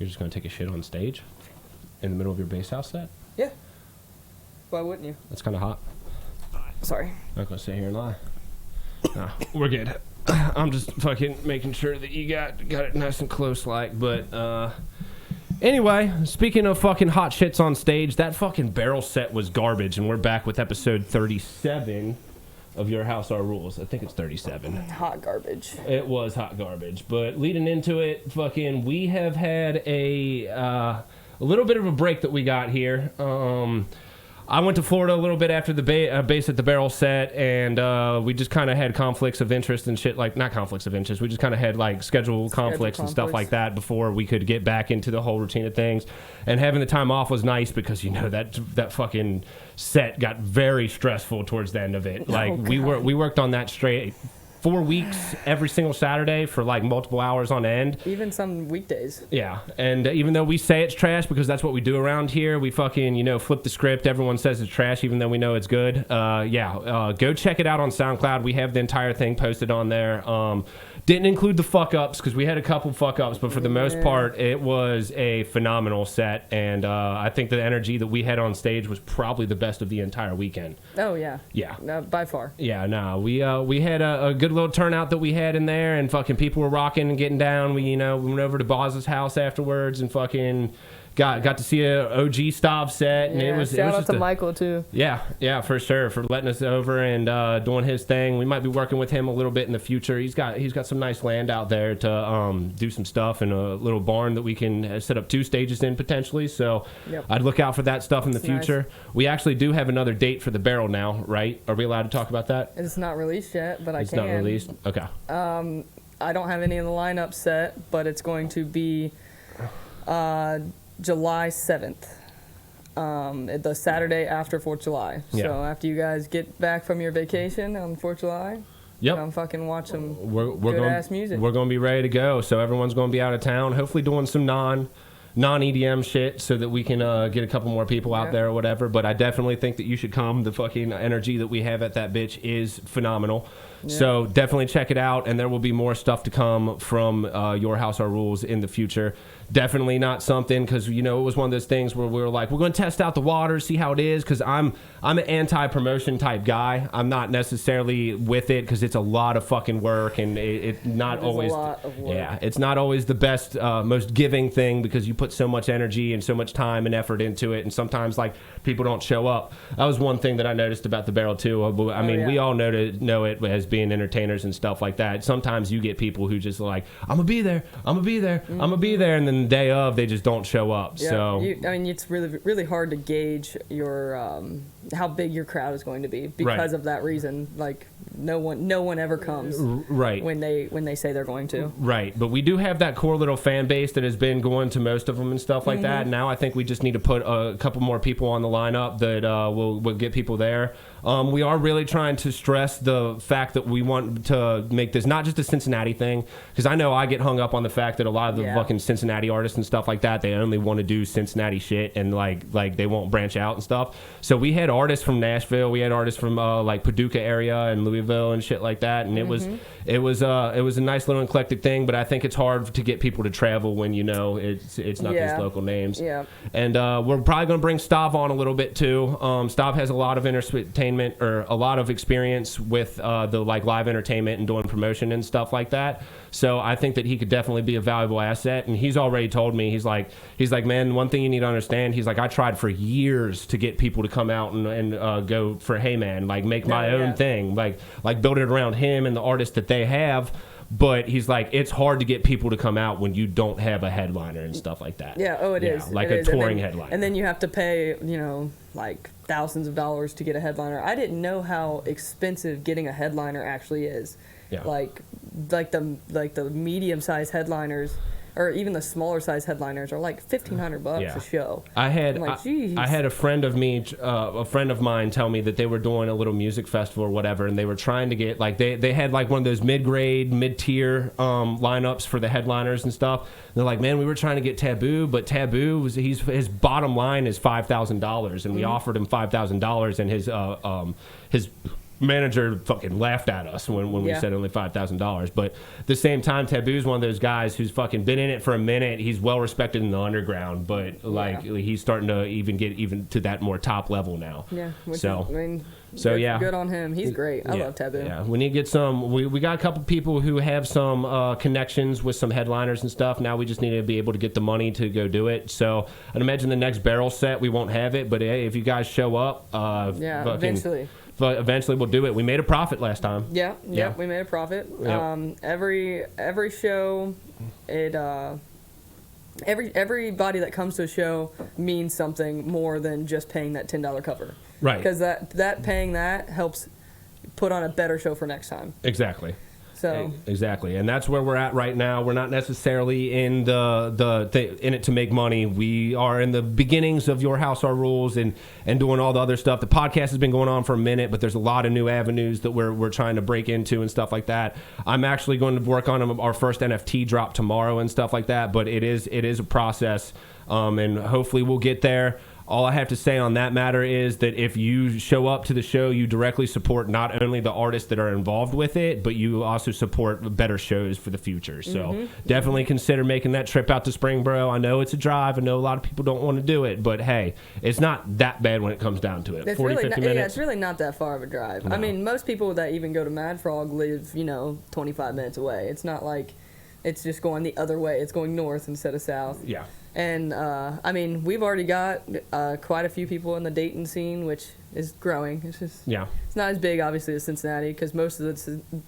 You're just gonna take a shit on stage in the middle of your bass house set? Yeah. Why wouldn't you? That's kind of hot. Sorry. I'm not gonna sit here and lie. No, we're good. I'm just fucking making sure that you got it nice and close, like. But anyway, speaking of fucking hot shits on stage, that fucking barrel set was garbage, and we're back with episode 37 of Your House Our Rules. I think it's 37. Hot garbage. It was hot garbage, but leading into it, fucking, we have had a little bit of a break that we got here. I went to Florida a little bit after the Bass at the Barrel set, and we just kind of had conflicts of interest and shit, like, not conflicts of interest, we just kind of had, like, schedule conflicts and stuff like that before we could get back into the whole routine of things. And having the time off was nice because, you know, that fucking set got very stressful towards the end of it. Like, we worked on that straight 4 weeks every single Saturday for like multiple hours on end. Even some weekdays. Yeah, and even though we say it's trash because that's what we do around here, we fucking, you know, flip the script. Everyone says it's trash even though we know it's good. Go check it out on SoundCloud. We have the entire thing posted on there. Didn't include the fuck-ups because we had a couple fuck-ups, but for the most part, it was a phenomenal set, and I think the energy that we had on stage was probably the best of the entire weekend. Oh, yeah. Yeah. By far. Yeah, no, we had a good little turnout that we had in there, and fucking people were rocking and getting down. We went over to Boz's house afterwards and fucking got to see a OG Stav set, and it was shout out just to Michael too. Yeah, for sure, for letting us over and doing his thing. We might be working with him a little bit in the future. He's got some nice land out there to do some stuff in a little barn that we can set up 2 stages in potentially. So I'd look out for that stuff in the future. Nice. We actually do have another date for the barrel now, right? Are we allowed to talk about that? It's not released yet, but it's not released. Okay. I don't have any in the lineup set, but it's going to be July 7th, the Saturday after 4th of July. Yeah. So after you guys get back from your vacation on 4th of July, come fucking watch some good-ass music. We're going to be ready to go, so everyone's going to be out of town, hopefully doing some non-EDM shit so that we can get a couple more people out there or whatever. But I definitely think that you should come. The fucking energy that we have at that bitch is phenomenal. Yeah. So definitely check it out, and there will be more stuff to come from Your House Our Rules in the future. Definitely not something, because, you know, it was one of those things where we were like, we're going to test out the waters, see how it is, because I'm an anti-promotion type guy. I'm not necessarily with it because it's a lot of fucking work, and it's not always, a lot of work. Yeah, it's not always the best, most giving thing, because you put so much energy and so much time and effort into it, and sometimes, like, people don't show up. That was one thing that I noticed about the barrel too. I mean, we all know it as being entertainers and stuff like that. Sometimes you get people who just like, I'm gonna be there, and then the day of they just don't show up. Yeah, so it's really hard to gauge your how big your crowd is going to be because of that reason. Like no one ever comes when they say they're going to. Right, but we do have that core little fan base that has been going to most of them and stuff like that. Now I think we just need to put a couple more people on the lineup that will get people there. We are really trying to stress the fact that we want to make this not just a Cincinnati thing, because I know I get hung up on the fact that a lot of the fucking Cincinnati artists and stuff like that, they only want to do Cincinnati shit and like they won't branch out and stuff. So we had artists from Nashville, we had artists from like Paducah area and Louisville and shit like that, and it was a nice little eclectic thing. But I think it's hard to get people to travel when you know it's not these local names. Yeah. And we're probably going to bring Stav on a little bit too. Stav has a lot of entertainment or a lot of experience with the like live entertainment and doing promotion and stuff like that. So I think that he could definitely be a valuable asset. And he's already told me, he's like, man, one thing you need to understand, he's like, I tried for years to get people to come out and go for, hey man, like make my own thing, like build it around him and the artists that they have. But he's like, it's hard to get people to come out when you don't have a headliner and stuff like that. Yeah, it is. Like a touring headliner. And then you have to pay, like thousands of dollars to get a headliner. I didn't know how expensive getting a headliner actually is. Yeah. Like the medium-sized headliners, or even the smaller size headliners, are like $1,500 a show. I had a friend of mine tell me that they were doing a little music festival or whatever, and they were trying to get like they had like one of those mid-tier lineups for the headliners and stuff. And they're like, man, we were trying to get Taboo, but Taboo his bottom line is $5,000, and we offered him $5,000, and his manager fucking laughed at us when we said only $5,000. But at the same time, Taboo's one of those guys who's fucking been in it for a minute. He's well respected in the underground, but like he's starting to get to that more top level now. Yeah. Good on him. He's great. I love Taboo. Yeah. We need to get some. We got a couple people who have some connections with some headliners and stuff. Now we just need to be able to get the money to go do it. So I'd imagine the next barrel set we won't have it, but hey, if you guys show up, eventually. But eventually we'll do it. We made a profit last time. Yeah, we made a profit. Yep. Every show, everybody that comes to a show means something more than just paying that $10 cover. Right. Because that paying that helps put on a better show for next time. Exactly. So exactly, and that's where we're at right now. We're not necessarily in in it to make money. We are in the beginnings of Your House, Our Rules, and doing all the other stuff. The podcast has been going on for a minute, but there's a lot of new avenues that we're trying to break into and stuff like that. I'm actually going to work on our first NFT drop tomorrow and stuff like that. But it is a process, and hopefully we'll get there. All I have to say on that matter is that if you show up to the show, you directly support not only the artists that are involved with it, but you also support better shows for the future. So definitely consider making that trip out to Springboro. I know it's a drive. I know a lot of people don't want to do it, but hey, it's not that bad when it comes down to it. It's 40, 50 minutes. Yeah, it's really not that far of a drive. No. I mean, most people that even go to Mad Frog live, 25 minutes away. It's not like it's just going the other way. It's going north instead of south. Yeah. And, we've already got quite a few people in the Dayton scene, which is growing. It's just it's not as big, obviously, as Cincinnati, because most of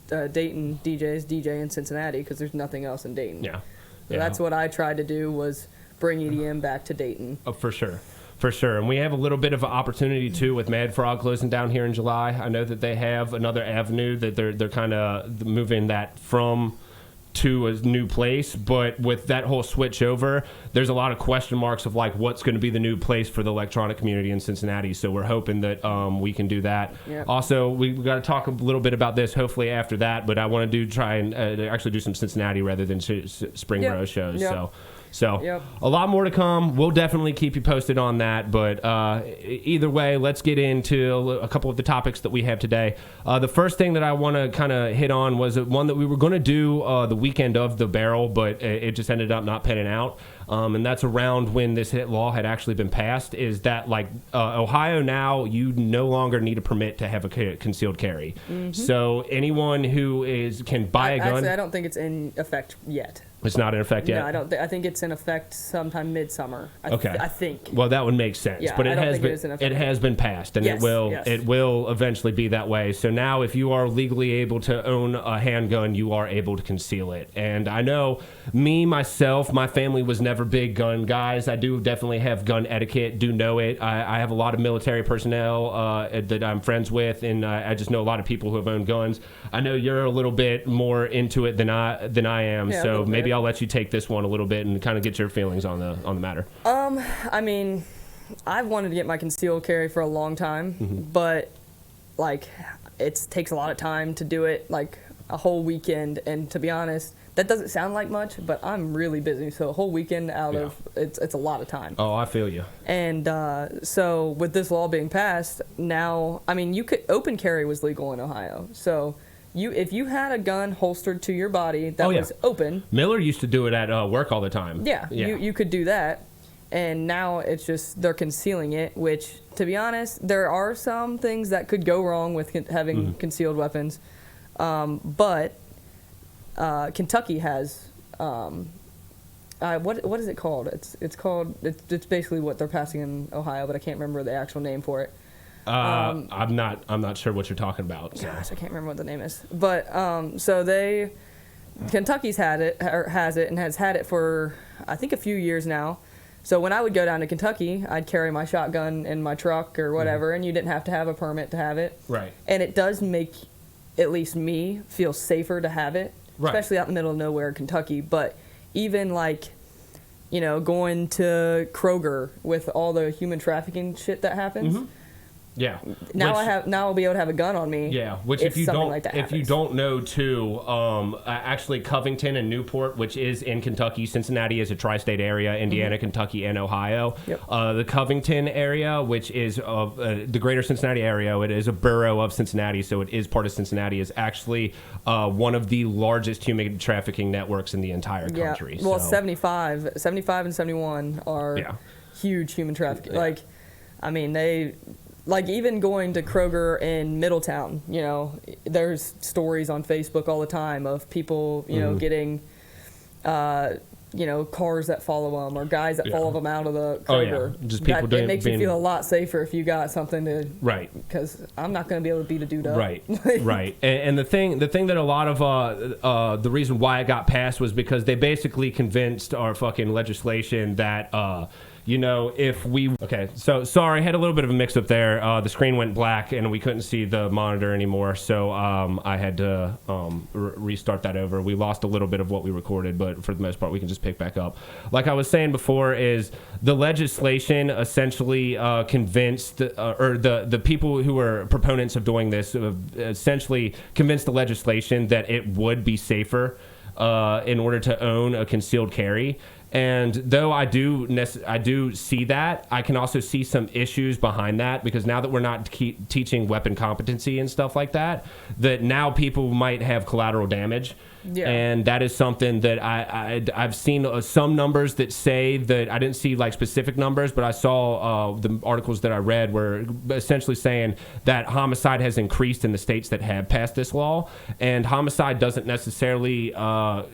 the Dayton DJs DJ in Cincinnati because there's nothing else in Dayton. Yeah. So that's what I tried to do was bring EDM back to Dayton. Oh, for sure. For sure. And we have a little bit of an opportunity, too, with Mad Frog closing down here in July. I know that they have another avenue that they're kind of moving that from to a new place, but with that whole switch over, there's a lot of question marks of like what's going to be the new place for the electronic community in Cincinnati. So we're hoping that we can do that. Yep. Also, we got to talk a little bit about this hopefully after that, but I want to try and actually do some Cincinnati rather than Springboro shows. Yep. So a lot more to come. We'll definitely keep you posted on that. But either way, let's get into a couple of the topics that we have today. The first thing that I want to kind of hit on was one that we were going to do the weekend of the barrel, but it just ended up not panning out. And that's around when this law had actually been passed, is that like Ohio now, you no longer need a permit to have a concealed carry. Mm-hmm. So anyone who can buy a gun. Actually, I don't think it's in effect yet. It's not in effect yet? No, I don't. I think it's in effect sometime midsummer. I think. Well, that would make sense. Yeah, but it has been passed, and it will eventually be that way. So now, if you are legally able to own a handgun, you are able to conceal it. And I know myself, my family was never big gun guys. I do definitely have gun etiquette. Do know it. I have a lot of military personnel that I'm friends with, and I just know a lot of people who have owned guns. I know you're a little bit more into it than I am. Yeah, so maybe I'll let you take this one a little bit and kind of get your feelings on the matter. I've wanted to get my concealed carry for a long time, but like it takes a lot of time to do it, like a whole weekend. And to be honest, that doesn't sound like much, but I'm really busy. So a whole weekend out of it's a lot of time. Oh, I feel you. And so with this law being passed, now open carry was legal in Ohio, so. If you had a gun holstered to your body that was open. Miller used to do it at work all the time. Yeah. You could do that. And now it's just they're concealing it, which, to be honest, there are some things that could go wrong with having concealed weapons. But Kentucky has, what is it called? It's basically what they're passing in Ohio, but I can't remember the actual name for it. I'm not sure what you're talking about. So. Gosh, I can't remember what the name is. But Kentucky's has it and has had it for I think a few years now. So when I would go down to Kentucky, I'd carry my shotgun in my truck or whatever, and you didn't have to have a permit to have it. Right. And it does make at least me feel safer to have it, especially out in the middle of nowhere in Kentucky. But even going to Kroger with all the human trafficking shit that happens. Yeah. Now I'll be able to have a gun on me. Yeah. Which if you don't like if you don't know too, actually Covington and Newport, which is in Kentucky, Cincinnati is a tri-state area, Indiana, Kentucky, and Ohio. Yep. The Covington area, which is of the greater Cincinnati area, it is a borough of Cincinnati, so it is part of Cincinnati, is actually one of the largest human trafficking networks in the entire country. Well, so. 75 and 71 are huge human trafficking. Like, I mean, they... Like, even going to Kroger in Middletown, you know, there's stories on Facebook all the time of people, you know, getting, you know, cars that follow them or guys that follow them out of the Kroger. Just people It makes you feel a lot safer if you got something to... Right. Because I'm not going to be able to beat a dude up. Right, right. And the thing that a lot of, the reason why it got passed was because they basically convinced our fucking legislation that... you know, if we... Okay, so sorry, had a little bit of a mix-up there. The screen went black and we couldn't see the monitor anymore, so I had to restart that over. We lost a little bit of what we recorded, but for the most part, we can just pick back up. Like I was saying before, is the legislation essentially convinced, or the people who are proponents of doing this essentially convinced the legislation that it would be safer in order to own a concealed carry. And though I do see that, I can also see some issues behind that, because now that we're not teaching weapon competency and stuff like that, that now people might have collateral damage. Yeah. And that is something that I've seen some numbers that say that. I didn't see like specific numbers, but I saw the articles that I read were essentially saying that homicide has increased in the states that have passed this law. And homicide doesn't necessarily,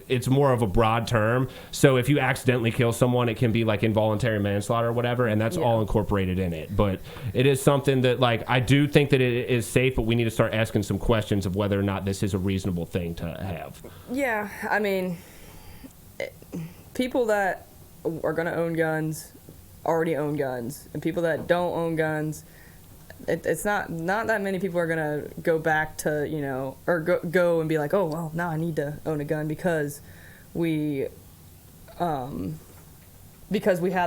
it's more of a broad term. So if you accidentally kill someone, it can be like involuntary manslaughter or whatever, and that's all incorporated in it. But it is something that, like, I do think that it is safe, but we need to start asking some questions of whether or not this is a reasonable thing to have. Yeah, I mean, people that are going to own guns already own guns, and people that don't own guns, it's not that many people are going to go back to, you know, or go and be like, oh, well, now I need to own a gun because we have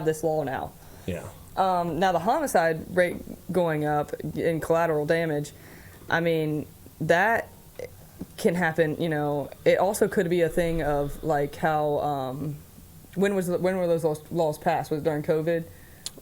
this law now. Yeah. Now the homicide rate going up in collateral damage, I mean, that can happen, you know. It also could be a thing of like how when were those laws passed? Was it during COVID?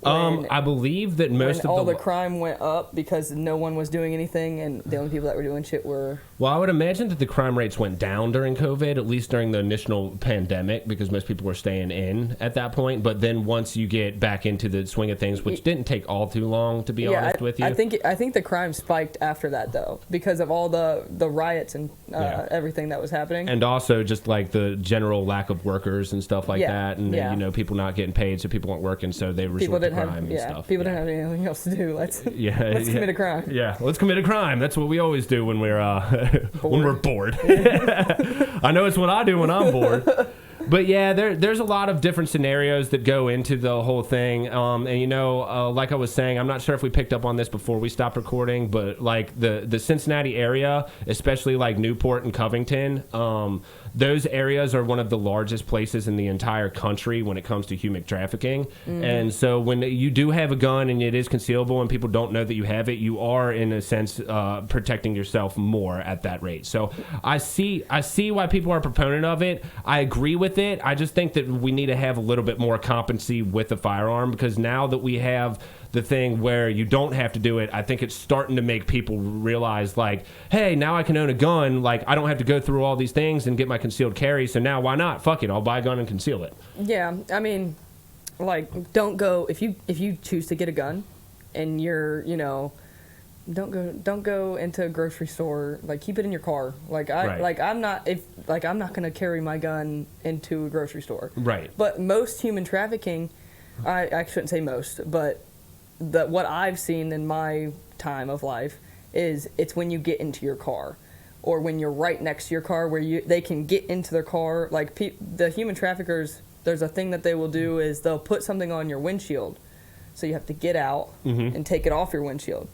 I believe that most of all the crime went up because no one was doing anything, and the only people that were doing shit were... Well, I would imagine that the crime rates went down during COVID, at least during the initial pandemic, because most people were staying in at that point. But then once you get back into the swing of things, which didn't take all too long, to be honest with you. I think the crime spiked after that, though, because of all the riots and everything that was happening. And also just like the general lack of workers and stuff like that, and you know, people not getting paid, so people weren't working, so they resort to crime and stuff. People didn't have anything else to do. Let's commit a crime. Yeah, let's commit a crime. That's what we always do when we're when we're bored. I know it's what I do when I'm bored. But yeah, there's a lot of different scenarios that go into the whole thing. And you know, like I was saying, I'm not sure if we picked up on this before we stopped recording, but like the Cincinnati area, especially like Newport and Covington, those areas are one of the largest places in the entire country when it comes to human trafficking. Mm-hmm. And so when you do have a gun and it is concealable and people don't know that you have it, you are in a sense protecting yourself more at that rate. So I see why people are a proponent of it. I agree with it. I just think that we need to have a little bit more competency with the firearm, because now that we have the thing where you don't have to do it, I think it's starting to make people realize, like, hey, now I can own a gun. Like, I don't have to go through all these things and get my concealed carry. So now why not? Fuck it. I'll buy a gun and conceal it. Yeah. I mean, like, don't go, if you choose to get a gun and you're, you know, don't go into a grocery store. Like, keep it in your car. Like, I'm not going to carry my gun into a grocery store. Right. But most human trafficking, I shouldn't say most, but what I've seen in my time of life is it's when you get into your car, or when you're right next to your car where they can get into their car. Like, the human traffickers, there's a thing that they will do is they'll put something on your windshield, so you have to get out and take it off your windshield.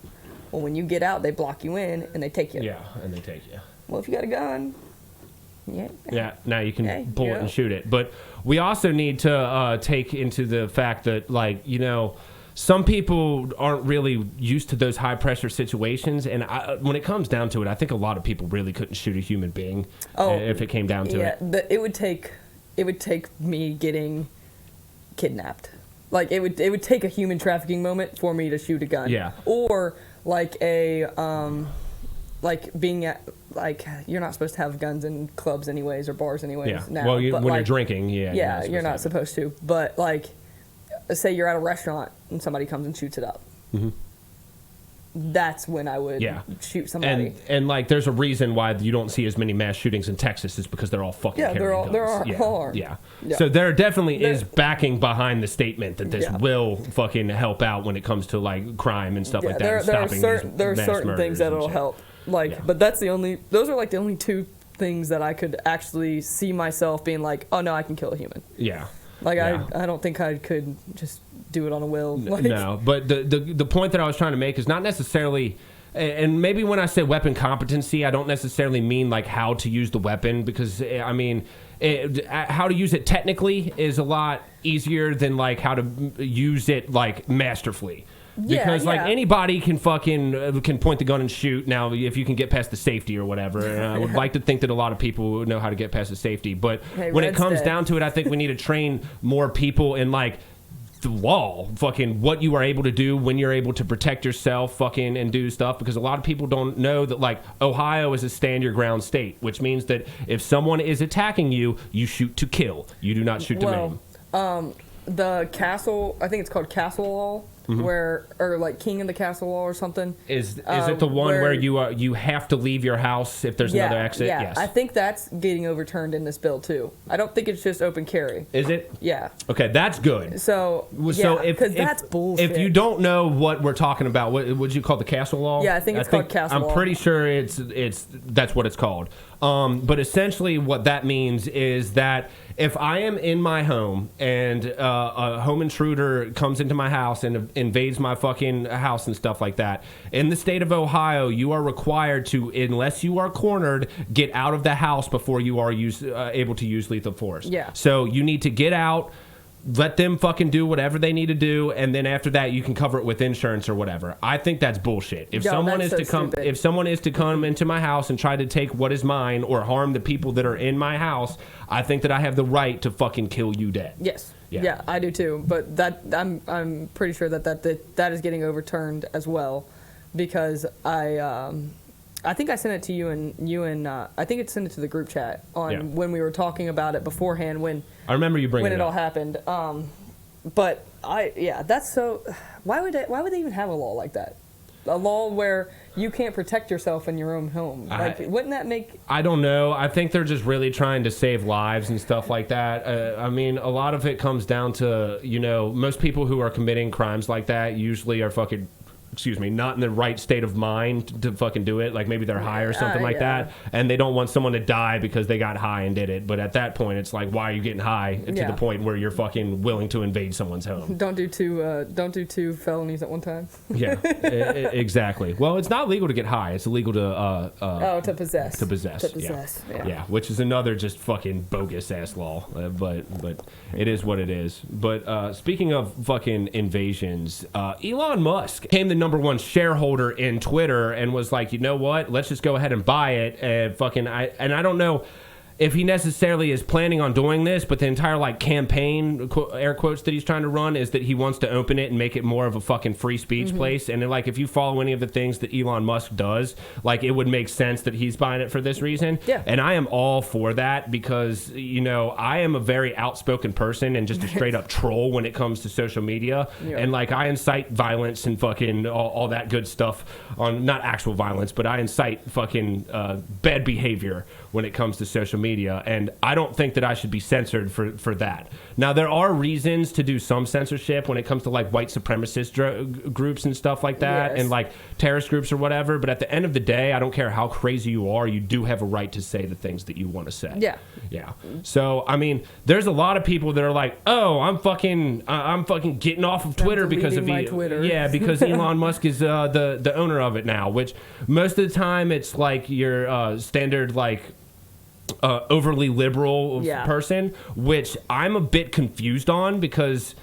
Well, when you get out, they block you in and they take you. Yeah, and they take you. Well, if you got a gun, now you can pull it and shoot it. But we also need to take into the fact that, like, you know, some people aren't really used to those high pressure situations, and when it comes down to it, I think a lot of people really couldn't shoot a human being if it came down to it. Yeah, it would take me getting kidnapped. Like it would take a human trafficking moment for me to shoot a gun. Yeah. Or like like being at, like, you're not supposed to have guns in clubs anyways or bars anyways. Yeah. Now. Well, but when like, you're drinking, yeah. You're not supposed to. But like, say you're at a restaurant and somebody comes and shoots it up. Mm-hmm. That's when I would shoot somebody. And like, there's a reason why you don't see as many mass shootings in Texas is because they're all fucking carrying guns. They're all armed. Yeah. So there definitely is backing behind the statement that this will fucking help out when it comes to like crime and stuff like that. There are certain things that'll help. Like, but those are like the only two things that I could actually see myself being like, oh no, I can kill a human. Yeah. Like I don't think I could just do it on a will. Like, no, but the point that I was trying to make is not necessarily, and maybe when I say weapon competency, I don't necessarily mean like how to use the weapon, because I mean how to use it technically is a lot easier than like how to use it like masterfully. Because like anybody can can point the gun and shoot. Now, if you can get past the safety or whatever, and I would like to think that a lot of people know how to get past the safety. But when it comes down to it, I think we need to train more people in like the law, what you are able to do when you're able to protect yourself, and do stuff. Because a lot of people don't know that like Ohio is a stand your ground state, which means that if someone is attacking you, you shoot to kill. You do not shoot to maim. The castle, I think it's called castle law. Mm-hmm. Or like King of the Castle Law or something. Is it the one where you have to leave your house if there's another exit? Yeah, yes. I think that's getting overturned in this bill too. I don't think it's just open carry. Is it? Yeah. Okay, that's good. So because that's bullshit. If you don't know what we're talking about, what would you call the Castle Law? Yeah, I think it's called Castle Law. I'm pretty sure it's that's what it's called. But essentially what that means is that if I am in my home and a home intruder comes into my house and invades my fucking house and stuff like that, in the state of Ohio, you are required to, unless you are cornered, get out of the house before you are able to use lethal force. Yeah. So you need to get out, let them fucking do whatever they need to do, and then after that you can cover it with insurance or whatever. I think that's bullshit. If someone is to come into my house and try to take what is mine or harm the people that are in my house, I think that I have the right to fucking kill you dead. Yes. Yeah, I do too. But that I'm pretty sure that is getting overturned as well, because I think I sent it to you and I think it sent it to the group chat when we were talking about it beforehand when I remember you bringing when it all happened. But that's so. Why would they even have a law like that? A law where you can't protect yourself in your own home. Like, wouldn't that make? I don't know. I think they're just really trying to save lives and stuff like that. I mean, a lot of it comes down to, most people who are committing crimes like that usually are fucking, not in the right state of mind to fucking do it. Like maybe they're high or something like that, and they don't want someone to die because they got high and did it. But at that point, it's like, why are you getting high to the point where you're fucking willing to invade someone's home? Don't do two felonies at one time. Yeah, exactly. Well, it's not legal to get high. It's illegal to to possess. To possess. Yeah, which is another just fucking bogus ass law. But it is what it is. But speaking of fucking invasions, Elon Musk came the number one shareholder in Twitter and was like, you know what? Let's just go ahead and buy it. I don't know if he necessarily is planning on doing this, but the entire like campaign, air quotes, that he's trying to run is that he wants to open it and make it more of a fucking free speech place. And like, if you follow any of the things that Elon Musk does, like, it would make sense that he's buying it for this reason. Yeah. And I am all for that because, I am a very outspoken person and just a straight up troll when it comes to social media. Yeah. And like, I incite violence and fucking all that good stuff on, not actual violence, but I incite fucking bad behavior when it comes to social media, and I don't think that I should be censored for that. Now, there are reasons to do some censorship when it comes to like white supremacist groups and stuff like that, and like terrorist groups or whatever, but at the end of the day, I don't care how crazy you are, you do have a right to say the things that you want to say. Yeah. So, I mean, there's a lot of people that are like, oh, I'm fucking getting off of Twitter because of Twitter. Yeah, because Elon Musk is the owner of it now, which most of the time it's like your standard like overly liberal person, which I'm a bit confused on because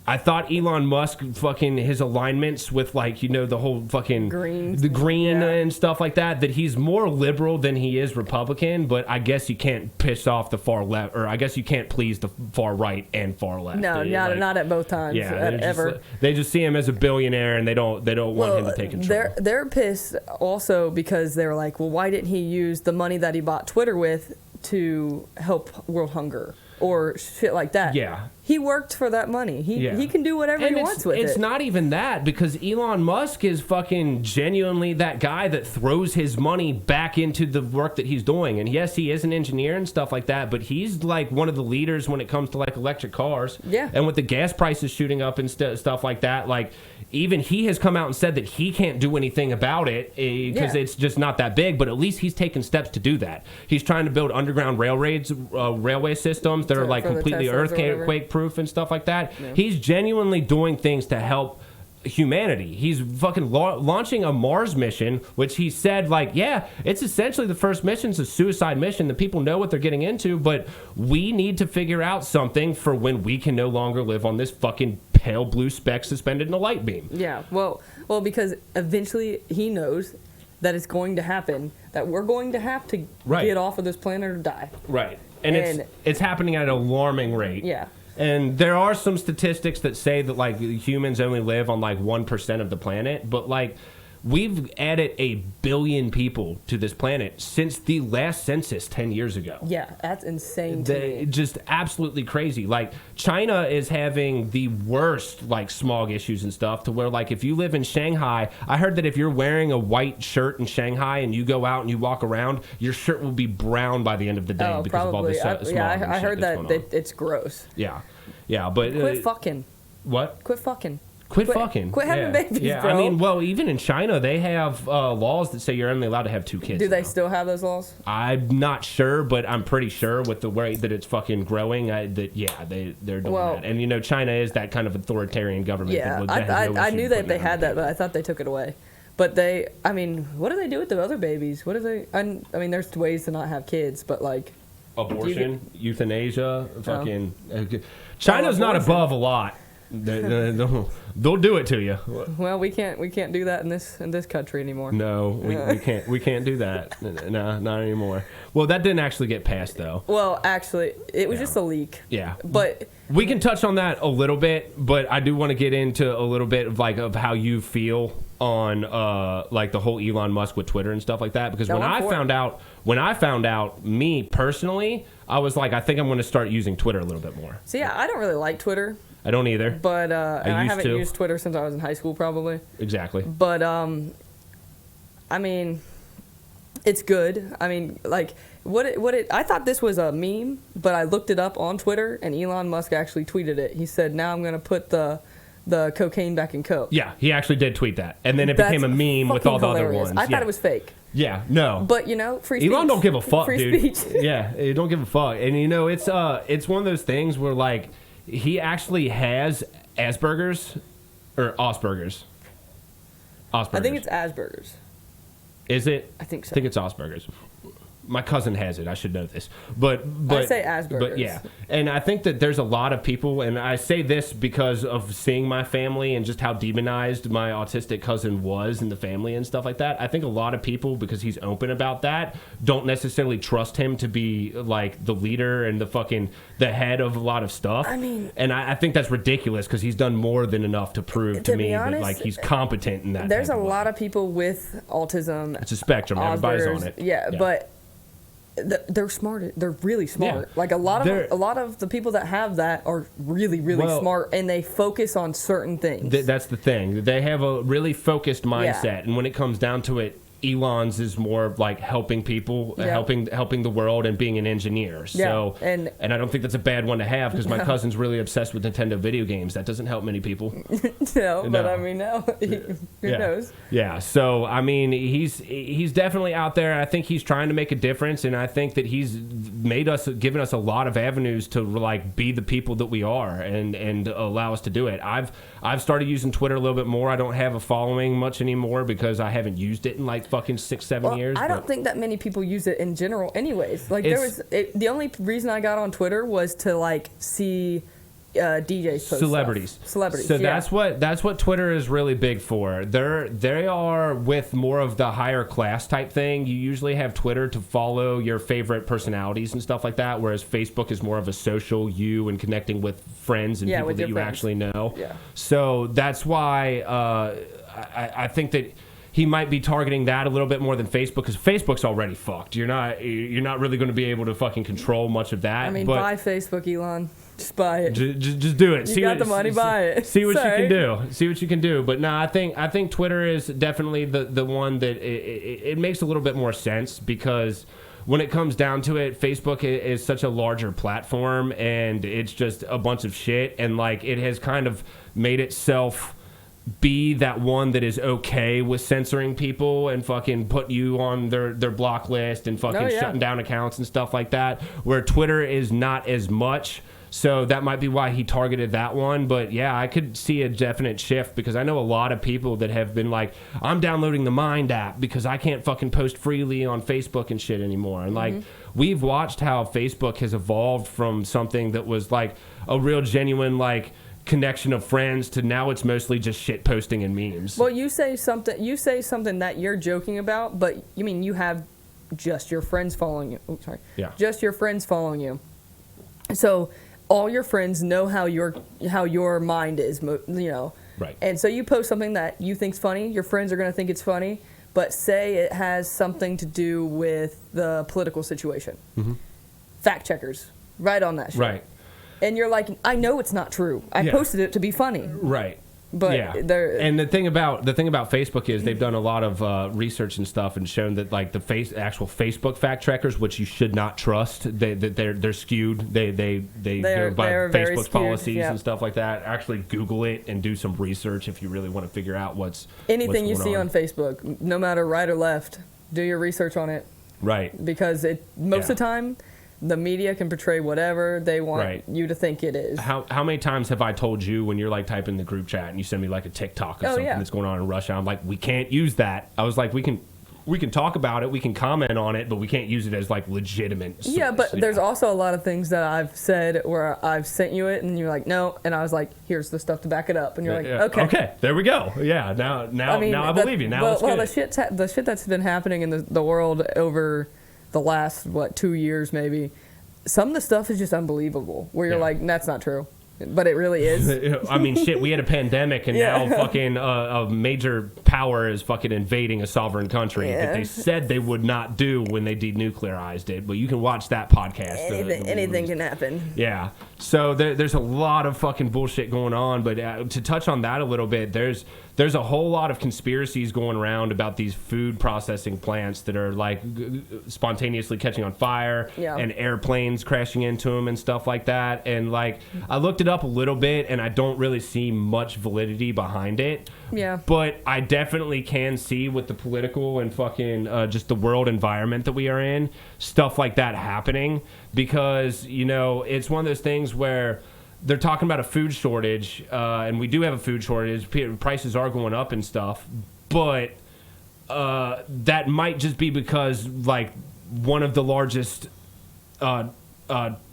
I thought Elon Musk fucking his alignments with like, you know, the whole fucking the green and stuff like that he's more liberal than he is Republican, but I guess you can't piss off the far left, or I guess you can't please the far right and far left. No, not at both times. Yeah, ever. They just see him as a billionaire and they don't want him to take control. They're pissed also because they're like, well, why didn't he use the money that he bought Twitter with to help world hunger? Or shit like that. Yeah. He worked for that money. He can do whatever he wants with it. It's not even that, because Elon Musk is fucking genuinely that guy that throws his money back into the work that he's doing. And yes, he is an engineer and stuff like that, but he's like one of the leaders when it comes to like electric cars. Yeah. And with the gas prices shooting up and stuff like that, like even he has come out and said that he can't do anything about it because it's just not that big, but at least he's taken steps to do that. He's trying to build underground railway systems that are like completely earthquake proof and stuff like that. Yeah. He's genuinely doing things to help humanity. He's fucking launching a Mars mission, which he said, like, yeah, it's essentially the first mission. It's a suicide mission. The people know what they're getting into, but we need to figure out something for when we can no longer live on this fucking pale blue speck suspended in a light beam. Yeah, well, because eventually he knows that it's going to happen, that we're going to have to get off of this planet or die. Right. And it's happening at an alarming rate. Yeah. And there are some statistics that say that like humans only live on like 1% of the planet, but like we've added 1 billion people to this planet since the last census 10 years ago. Yeah, that's insane to me. Just absolutely crazy. Like China is having the worst like smog issues and stuff, to where like if you live in Shanghai, I heard that if you're wearing a white shirt in Shanghai and you go out and you walk around, your shirt will be brown by the end of the day because of all this smog. I heard that it's gross. Yeah. Yeah, but quit fucking. What? Quit fucking. Quit fucking. Quit having babies, yeah, bro. I mean, well, even in China, they have laws that say you're only allowed to have 2 kids. Do they still have those laws? I'm not sure, but I'm pretty sure with the way that it's fucking growing, they're doing that. And, you know, China is that kind of authoritarian government. Yeah, I knew that they had that, but I thought they took it away. But I mean, what do they do with the other babies? What do they, I mean, there's ways to not have kids, but like... Abortion, euthanasia, fucking... China's not above a lot. They'll do it to you. Well, we can't do that in this country anymore. No, we can't do that. No, not anymore. Well, that didn't actually get passed though. Well, actually, it was just a leak. Yeah, but we can touch on that a little bit. But I do want to get into a little bit of how you feel on like the whole Elon Musk with Twitter and stuff like that. Because when I found out, me personally, I was like, I think I'm going to start using Twitter a little bit more. So yeah, I don't really like Twitter. I don't either. But I haven't used Twitter since I was in high school, probably. Exactly. But I mean, it's good. I mean, like I thought this was a meme, but I looked it up on Twitter, and Elon Musk actually tweeted it. He said, "Now I'm going to put the cocaine back in Coke." Yeah, he actually did tweet that, and then it became a meme with all the other ones. I thought it was fake. Yeah, no. But you know, free speech. Elon don't give a fuck, free dude. Speech. Yeah, he don't give a fuck, and you know, it's one of those things where like he actually has Asperger's or Asperger's. I think it's Asperger's. Is it? I think so. I think it's Asperger's. My cousin has it. I should know this. But I say Asperger's. But yeah. And I think that there's a lot of people, and I say this because of seeing my family and just how demonized my autistic cousin was in the family and stuff like that. I think a lot of people, because he's open about that, don't necessarily trust him to be like the leader and the head of a lot of stuff. I mean, and I think that's ridiculous because he's done more than enough to prove to me that like he's competent in that. There's a lot of people with autism. It's a spectrum. Everybody's on it. Yeah, but they're smart. They're really smart. Yeah. Like a lot of the people that have that are really, really smart, and they focus on certain things. That's the thing. They have a really focused mindset, and when it comes down to it, Elon's is more like helping people, helping the world, and being an engineer. So, and I don't think that's a bad one to have because my cousin's really obsessed with Nintendo video games. That doesn't help many people. No, but I mean, who knows? Yeah. So I mean, he's definitely out there. I think he's trying to make a difference, and I think that he's given us a lot of avenues to like be the people that we are, and allow us to do it. I've started using Twitter a little bit more. I don't have a following much anymore because I haven't used it in like fucking 6-7 years. I don't think that many people use it in general anyways. Like the only reason I got on Twitter was to like see DJs post celebrities. Stuff. Celebrities. So that's what Twitter is really big for. They are with more of the higher class type thing. You usually have Twitter to follow your favorite personalities and stuff like that, whereas Facebook is more of a social you and connecting with friends and people that you actually know. Yeah. So that's why I think that he might be targeting that a little bit more than Facebook, because Facebook's already fucked. You're not really going to be able to fucking control much of that. I mean, buy Facebook, Elon. Just buy it. Just do it. You got the money, buy it. See what you can do. See what you can do. But no, I think Twitter is definitely the one that it makes a little bit more sense, because when it comes down to it, Facebook is such a larger platform, and it's just a bunch of shit, and like it has kind of made itself be that one that is okay with censoring people and fucking putting you on their block list and fucking shutting down accounts and stuff like that, where Twitter is not as much. So that might be why he targeted that one. But yeah, I could see a definite shift, because I know a lot of people that have been like, I'm downloading the Mind app because I can't fucking post freely on Facebook and shit anymore. And like, we've watched how Facebook has evolved from something that was like a real genuine like connection of friends to now it's mostly just shit posting and memes. Well, you say something that you're joking about, but you mean you have just your friends following you. Oh, sorry. Yeah. Just your friends following you. So all your friends know how your mind is, you know. Right. And so you post something that you think's funny, your friends are going to think it's funny, but say it has something to do with the political situation. Fact checkers, right on that shit. Right. And you're like, I know it's not true. I posted it to be funny. Right. But and the thing about Facebook is they've done a lot of research and stuff and shown that like the actual Facebook fact checkers, which you should not trust, they're skewed. They go by Facebook's policies and stuff like that. Actually, Google it and do some research if you really want to figure out what's you see on Facebook, no matter right or left. Do your research on it. Right. Because most of the time, the media can portray whatever they want you to think it is. How many times have I told you when you're like typing the group chat and you send me like a TikTok of something that's going on in Russia? I'm like, we can't use that. I was like, we can talk about it, we can comment on it, but we can't use it as like legitimate. But there's also a lot of things that I've said where I've sent you it and you're like, no, and I was like, here's the stuff to back it up, and you're like, okay, there we go. Yeah, now I believe you. Now it's good. The shit that's been happening in the world over the last 2 years maybe, some of the stuff is just unbelievable, where you're like, that's not true, but it really is. I mean, shit, we had a pandemic, and now fucking a major power is fucking invading a sovereign country that they said they would not do when they denuclearized it. But you can watch that podcast. Anything can happen. Yeah. So there's a lot of fucking bullshit going on. But to touch on that a little bit, there's a whole lot of conspiracies going around about these food processing plants that are like spontaneously catching on fire and airplanes crashing into them and stuff like that. And like, I looked it up a little bit and I don't really see much validity behind it. Yeah. But I definitely can see with the political and fucking just the world environment that we are in, stuff like that happening, because, you know, it's one of those things where they're talking about a food shortage, and we do have a food shortage. Prices are going up and stuff, but that might just be because like one of the largest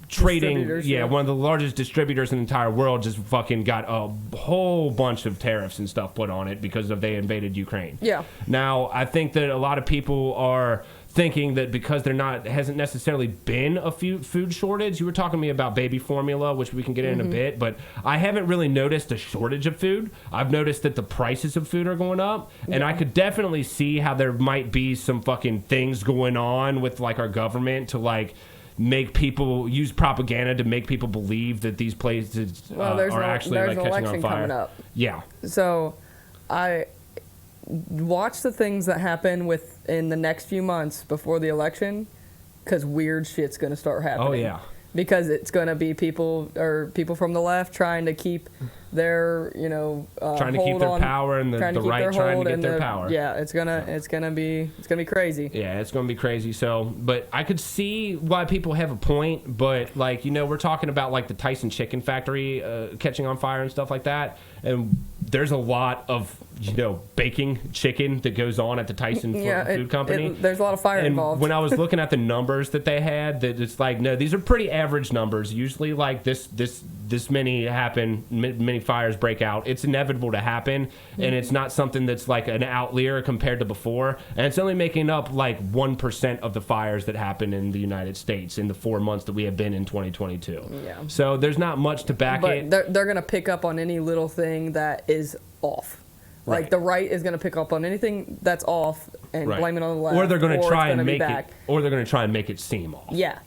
trading, one of the largest distributors in the entire world just fucking got a whole bunch of tariffs and stuff put on it because they invaded Ukraine. Yeah. Now, I think that a lot of people are thinking that because hasn't necessarily been a food shortage. You were talking to me about baby formula, which we can get in a bit, but I haven't really noticed a shortage of food. I've noticed that the prices of food are going up, and I could definitely see how there might be some fucking things going on with like our government to like make people use propaganda to make people believe that these places are actually like catching on fire. Coming up. Yeah. So I watch the things that happen in the next few months before the election, because weird shit's going to start happening. Oh yeah. Because it's going to be people from the left trying to keep their, trying to keep their power, and the right trying to get their power. Yeah, it's gonna be crazy. Yeah, it's gonna be crazy. So, but I could see why people have a point. But like, we're talking about like the Tyson chicken factory catching on fire and stuff like that, and there's a lot of baking chicken that goes on at the Tyson food company. There's a lot of fire involved. When I was looking at the numbers that they had, that it's like, no, these are pretty average numbers. Usually, like this this many happen, many fires break out. It's inevitable to happen, and it's not something that's like an outlier compared to before. And it's only making up like 1% of the fires that happen in the United States in the 4 months that we have been in 2022. Yeah. So there's not much to back it. But they're going to pick up on any little thing that is off. Like Right. the right is going to pick up on anything that's off and Right. blame it on the left. Or they're going to try and make back. it, or they're going to try and make it seem off. Yeah,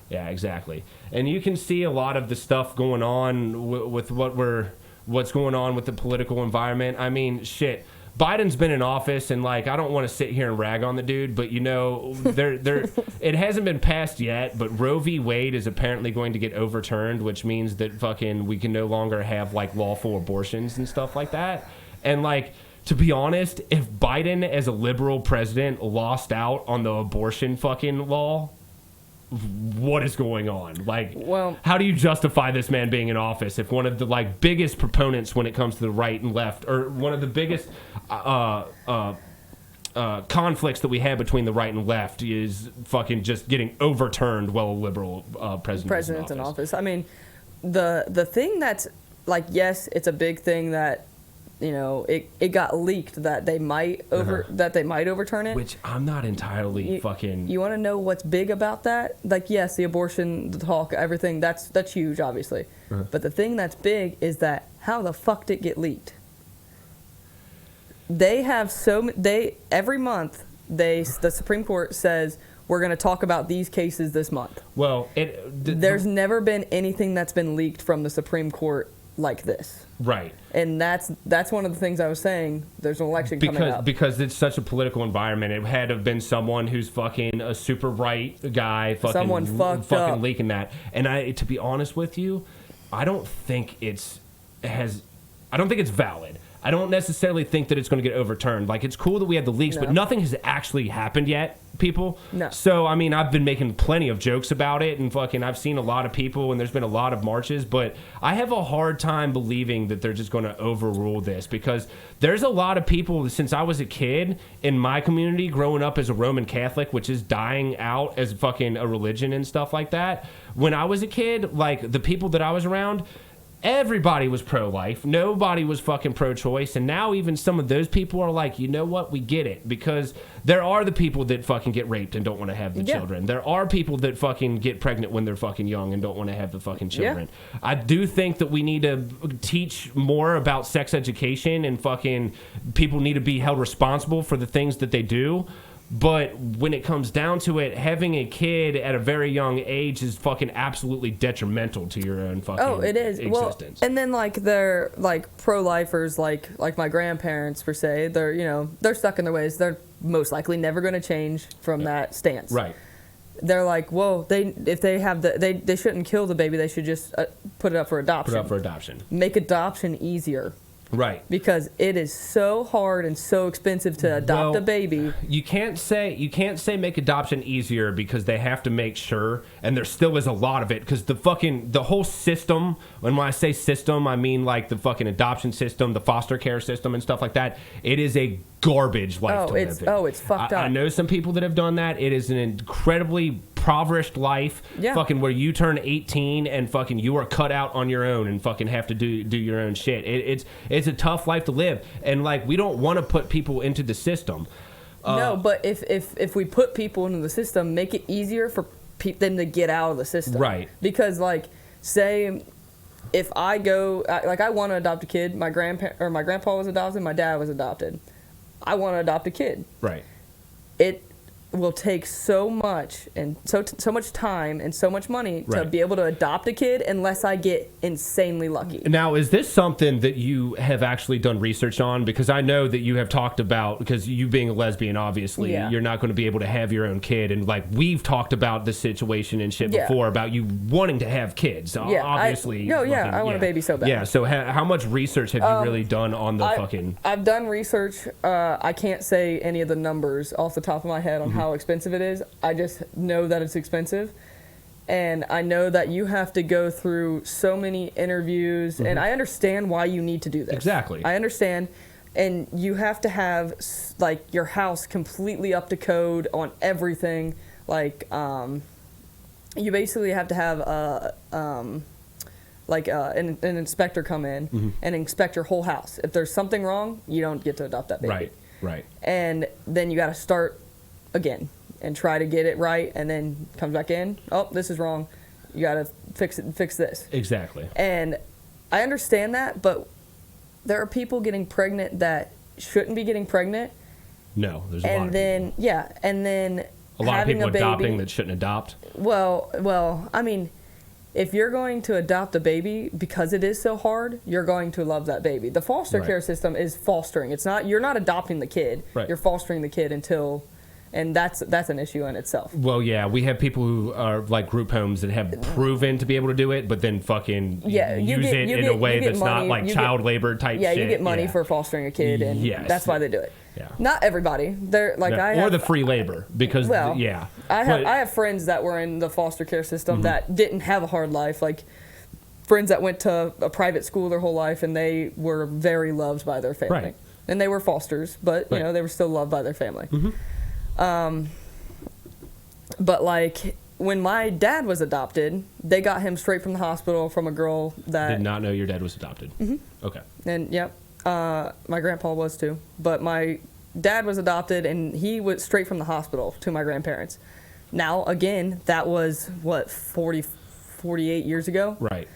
Exactly. And you can see a lot of the stuff going on with what's going on with the political environment. I mean, shit. Biden's been in office, and like, I don't want to sit here and rag on the dude, but you know, it hasn't been passed yet, but Roe v. Wade is apparently going to get overturned, which means that fucking we can no longer have like lawful abortions and stuff like that. And like, to be honest, if Biden as a liberal president lost out on the abortion fucking law, what is going on? Like, well, how do you justify this man being in office if one of the like biggest proponents when it comes to the right and left, or one of the biggest conflicts that we have between the right and left is fucking just getting overturned while a liberal president's in office? I mean, the thing that's like, yes, it's a big thing that, you know, it got leaked that they might overturn it. Which I'm not entirely fucking. You want to know what's big about that? Like, yes, the abortion, the talk, everything, that's huge, obviously. But the thing that's big is that how the fuck did it get leaked? They have every month the Supreme Court says we're going to talk about these cases this month. Well, there's never been anything that's been leaked from the Supreme Court like this. Right. And that's one of the things I was saying. There's an election coming up. Because it's such a political environment. It had to have been someone who's fucking a super right guy fucking leaking that. And to be honest with you, I don't think it's valid. I don't necessarily think that it's going to get overturned. Like, it's cool that we have the leaks, but nothing has actually happened yet, people. No. So, I mean, I've been making plenty of jokes about it, and fucking I've seen a lot of people, and there's been a lot of marches, but I have a hard time believing that they're just going to overrule this, because there's a lot of people, since I was a kid, in my community, growing up as a Roman Catholic, which is dying out as fucking a religion and stuff like that. When I was a kid, like, the people that I was around, everybody was pro-life. Nobody was fucking pro-choice. And now even some of those people are like, you know what? We get it. Because there are the people that fucking get raped and don't want to have the children. There are people that fucking get pregnant when they're fucking young and don't want to have the fucking children. Yeah. I do think that we need to teach more about sex education, and fucking people need to be held responsible for the things that they do. But when it comes down to it, having a kid at a very young age is fucking absolutely detrimental to your own fucking it is. existence. Well, and then like they're like pro-lifers, like my grandparents per se. They're stuck in their ways. They're most likely never going to change from that stance. Right. They're like, well, if they have they shouldn't kill the baby. They should just put it up for adoption. Make adoption easier. Right. Because it is so hard and so expensive to adopt a baby. You can't say make adoption easier, because they have to make sure, and there still is a lot of it, because the whole system, and when I say system, I mean like the fucking adoption system, the foster care system and stuff like that. It is a garbage life to live in. It's fucked up. I know some people that have done that. It is an incredibly impoverished life, fucking where you turn 18 and fucking you are cut out on your own and fucking have to do your own shit. It's a tough life to live, and like, we don't want to put people into the system. No, but if we put people into the system, make it easier for them to get out of the system. Right. Because like, say if I go, like, I want to adopt a kid. My grandpa was adopted. My dad was adopted. I want to adopt a kid. Right. It will take so much and so much time and so much money to be able to adopt a kid unless I get insanely lucky. Now, is this something that you have actually done research on? Because I know that you have talked about, because you being a lesbian, obviously, you're not going to be able to have your own kid. And like, we've talked about this situation and shit before about you wanting to have kids. Obviously. I want a baby so bad. Yeah, so how much research have you really done on the fucking... I've done research. I can't say any of the numbers off the top of my head on how expensive it is. I just know that it's expensive, and I know that you have to go through so many interviews, and I understand why you need to do this. Exactly. I understand, and you have to have like your house completely up to code on everything. Like you basically have to have like an inspector come in and inspect your whole house. If there's something wrong, you don't get to adopt that baby. Right. And then you got to start again and try to get it right, and then comes back in. Oh, this is wrong. You got to fix it and fix this. Exactly. And I understand that, but there are people getting pregnant that shouldn't be getting pregnant. No, there's a lot of people. And then a lot of having people a baby, adopting that shouldn't adopt. Well, I mean, if you're going to adopt a baby because it is so hard, you're going to love that baby. The foster care system is fostering. It's not, you're not adopting the kid. Right. You're fostering the kid until, and that's an issue in itself. Well, yeah, we have people who are like group homes that have proven to be able to do it, but then fucking use it in a way that's not like child labor type shit. Yeah, you get money for fostering a kid, and that's why they do it. Yeah. Not everybody. They're like or the free labor because I have friends that were in the foster care system that didn't have a hard life, like friends that went to a private school their whole life, and they were very loved by their family. Right. And they were fosters, but you know, they were still loved by their family. But like when my dad was adopted, they got him straight from the hospital from a girl that did not know your dad was adopted. Okay. And my grandpa was too, but my dad was adopted, and he went straight from the hospital to my grandparents. Now, again, that was, 48 years ago? Right.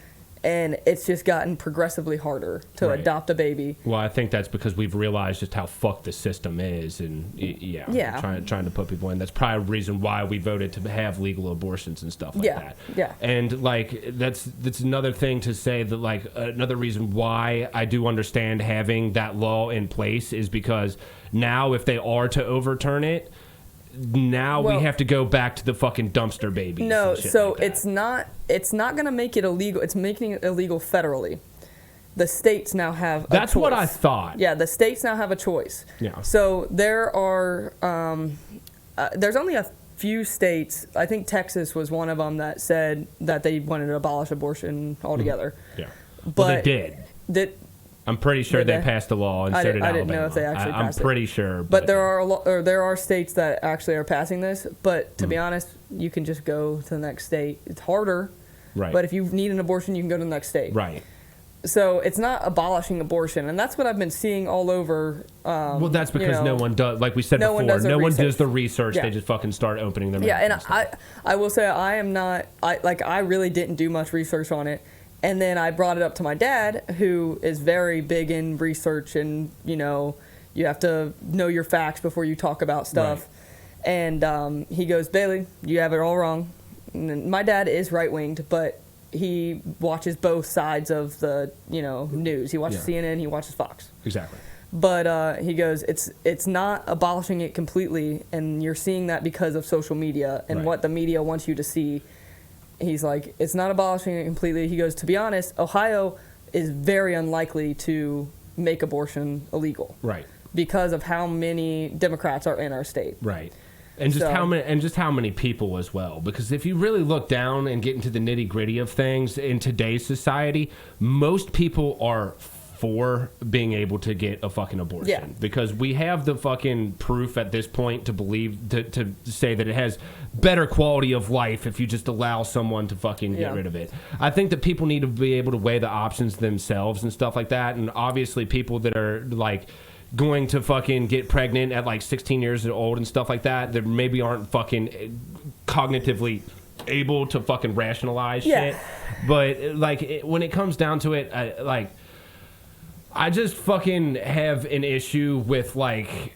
And it's just gotten progressively harder to adopt a baby. Well, I think that's because we've realized just how fucked the system is, and trying to put people in. That's probably a reason why we voted to have legal abortions and stuff like that. Yeah. And like that's another thing to say that like another reason why I do understand having that law in place is because now if they are to overturn it, now we have to go back to the fucking dumpster babies. No, so like it's not going to make it illegal. It's making it illegal federally. The states now have a That's choice. what I thought. Yeah, the states now have a choice. Yeah. So there are there's only a few states. I think Texas was one of them that said that they wanted to abolish abortion altogether. Yeah. But well, they did. I'm pretty sure they passed a law, and so did Alabama. I didn't know if they actually passed it. I'm pretty sure. But there are states that actually are passing this. But to be honest, you can just go to the next state. It's harder. Right. But if you need an abortion, you can go to the next state. Right. So it's not abolishing abortion, and that's what I've been seeing all over. Well, that's because no one does, like we said before, no one does the research. Yeah. They just fucking start opening their mouths. Yeah, and I will say I am not. I really didn't do much research on it. And then I brought it up to my dad, who is very big in research, and you have to know your facts before you talk about stuff. Right. And he goes, Bailey, you have it all wrong. And my dad is right-winged, but he watches both sides of the news. He watches CNN, he watches Fox. Exactly. But he goes, it's not abolishing it completely, and you're seeing that because of social media and what the media wants you to see. He's like, it's not abolishing it completely. He goes, to be honest, Ohio is very unlikely to make abortion illegal. Right. Because of how many Democrats are in our state. Right. And just how many people as well. Because if you really look down and get into the nitty-gritty of things in today's society, most people are for being able to get a fucking abortion. Yeah. Because we have the fucking proof at this point to believe, to say that it has better quality of life if you just allow someone to fucking get rid of it. I think that people need to be able to weigh the options themselves and stuff like that. And obviously people that are like going to fucking get pregnant at like 16 years old and stuff like that maybe aren't fucking cognitively able to fucking rationalize shit. But like when it comes down to it, I just fucking have an issue with, like,